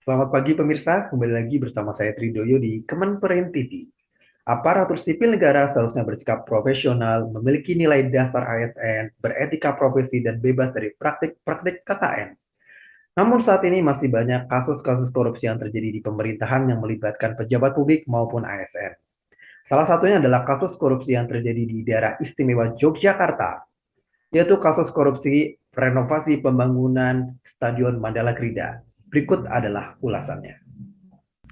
Selamat pagi pemirsa, kembali lagi bersama saya Tridoyo di Kemenperin TV. Aparatur sipil negara seharusnya bersikap profesional, memiliki nilai dasar ASN, beretika profesi, dan bebas dari praktik-praktik KKN. Namun saat ini masih banyak kasus-kasus korupsi yang terjadi di pemerintahan yang melibatkan pejabat publik maupun ASN. Salah satunya adalah kasus korupsi yang terjadi di daerah istimewa Yogyakarta, yaitu kasus korupsi renovasi pembangunan Stadion Mandala Krida. Berikut adalah ulasannya.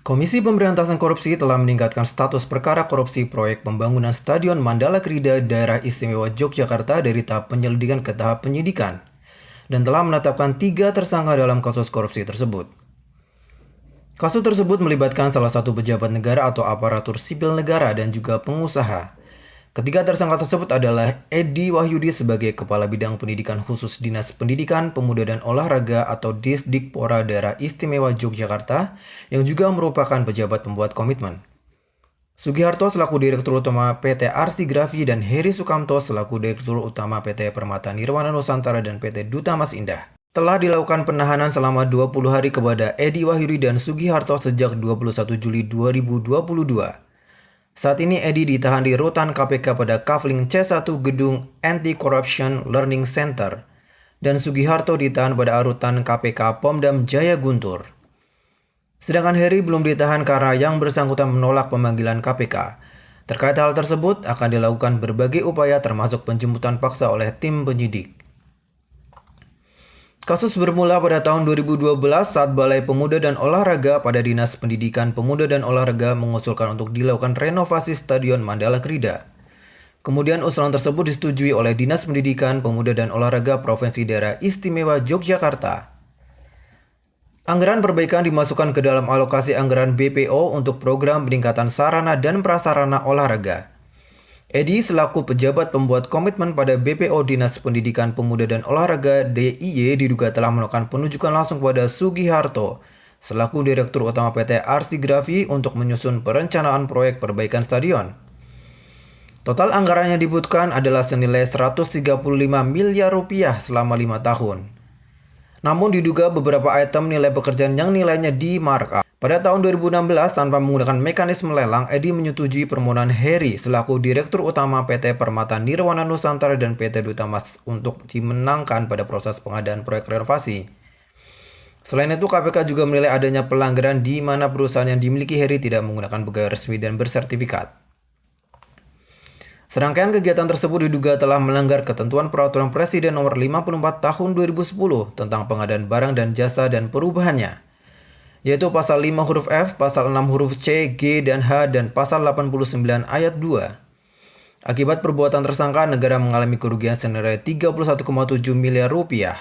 Komisi Pemberantasan Korupsi telah meningkatkan status perkara korupsi proyek pembangunan Stadion Mandala Krida Daerah Istimewa Yogyakarta dari tahap penyelidikan ke tahap penyidikan dan telah menetapkan 3 tersangka dalam kasus korupsi tersebut. Kasus tersebut melibatkan salah satu pejabat negara atau aparatur sipil negara dan juga pengusaha. Ketiga tersangka tersebut adalah Edi Wahyudi sebagai Kepala Bidang Pendidikan Khusus Dinas Pendidikan, Pemuda dan Olahraga atau Disdikpora Daerah Istimewa Yogyakarta yang juga merupakan pejabat pembuat komitmen. Sugiharto selaku Direktur Utama PT Arsigrafi dan Heri Sukamto selaku Direktur Utama PT Permata Nirwana Nusantara dan PT Duta Mas Indah. Telah dilakukan penahanan selama 20 hari kepada Edi Wahyudi dan Sugiharto sejak 21 Juli 2022. Saat ini Edi ditahan di rutan KPK pada Kafling C1 Gedung Anti-Corruption Learning Center dan Sugiharto ditahan pada rutan KPK Pomdam Jaya Guntur. Sedangkan Heri belum ditahan karena yang bersangkutan menolak pemanggilan KPK. Terkait hal tersebut akan dilakukan berbagai upaya termasuk penjemputan paksa oleh tim penyidik. Kasus bermula pada tahun 2012 saat Balai Pemuda dan Olahraga pada Dinas Pendidikan Pemuda dan Olahraga mengusulkan untuk dilakukan renovasi Stadion Mandala Krida. Kemudian usulan tersebut disetujui oleh Dinas Pendidikan Pemuda dan Olahraga Provinsi Daerah Istimewa Yogyakarta. Anggaran perbaikan dimasukkan ke dalam alokasi anggaran BPO untuk program peningkatan sarana dan prasarana olahraga. Edi selaku pejabat pembuat komitmen pada BPO Dinas Pendidikan Pemuda dan Olahraga DIY diduga telah melakukan penunjukan langsung kepada Sugiharto selaku Direktur Utama PT Arsigrafi untuk menyusun perencanaan proyek perbaikan stadion. Total anggaran yang dibutuhkan adalah senilai 135 miliar rupiah selama 5 tahun. Namun diduga beberapa item nilai pekerjaan yang nilainya di markup. Pada tahun 2016, tanpa menggunakan mekanisme lelang, Edi menyetujui permohonan Heri selaku Direktur Utama PT Permata Nirwana Nusantara dan PT Duta Mas untuk dimenangkan pada proses pengadaan proyek renovasi. Selain itu, KPK juga menilai adanya pelanggaran di mana perusahaan yang dimiliki Heri tidak menggunakan pegawai resmi dan bersertifikat. Serangkaian kegiatan tersebut diduga telah melanggar ketentuan Peraturan Presiden Nomor 54 Tahun 2010 tentang pengadaan barang dan jasa dan perubahannya, yaitu Pasal 5 huruf F, Pasal 6 huruf C, G, dan H, dan Pasal 89 ayat 2. Akibat perbuatan tersangka, negara mengalami kerugian senilai 31,7 miliar rupiah.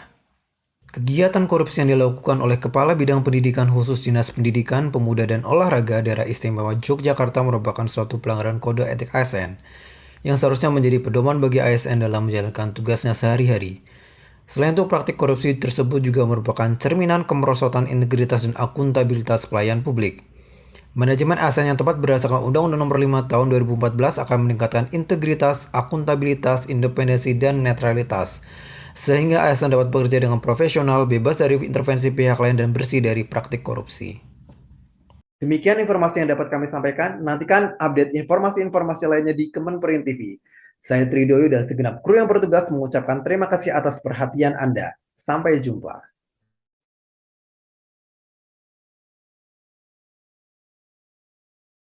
Kegiatan korupsi yang dilakukan oleh Kepala Bidang Pendidikan Khusus Dinas Pendidikan, Pemuda dan Olahraga Daerah Istimewa Yogyakarta merupakan suatu pelanggaran kode etik ASN yang seharusnya menjadi pedoman bagi ASN dalam menjalankan tugasnya sehari-hari. Selain itu, praktik korupsi tersebut juga merupakan cerminan kemerosotan integritas dan akuntabilitas pelayan publik. Manajemen ASN yang tepat berdasarkan Undang-Undang Nomor 5 Tahun 2014 akan meningkatkan integritas, akuntabilitas, independensi, dan netralitas, sehingga ASN dapat bekerja dengan profesional, bebas dari intervensi pihak lain, dan bersih dari praktik korupsi. Demikian informasi yang dapat kami sampaikan. Nantikan update informasi-informasi lainnya di Kemenperin TV. Saya Tridoyo dan segenap kru yang bertugas mengucapkan terima kasih atas perhatian Anda. Sampai jumpa.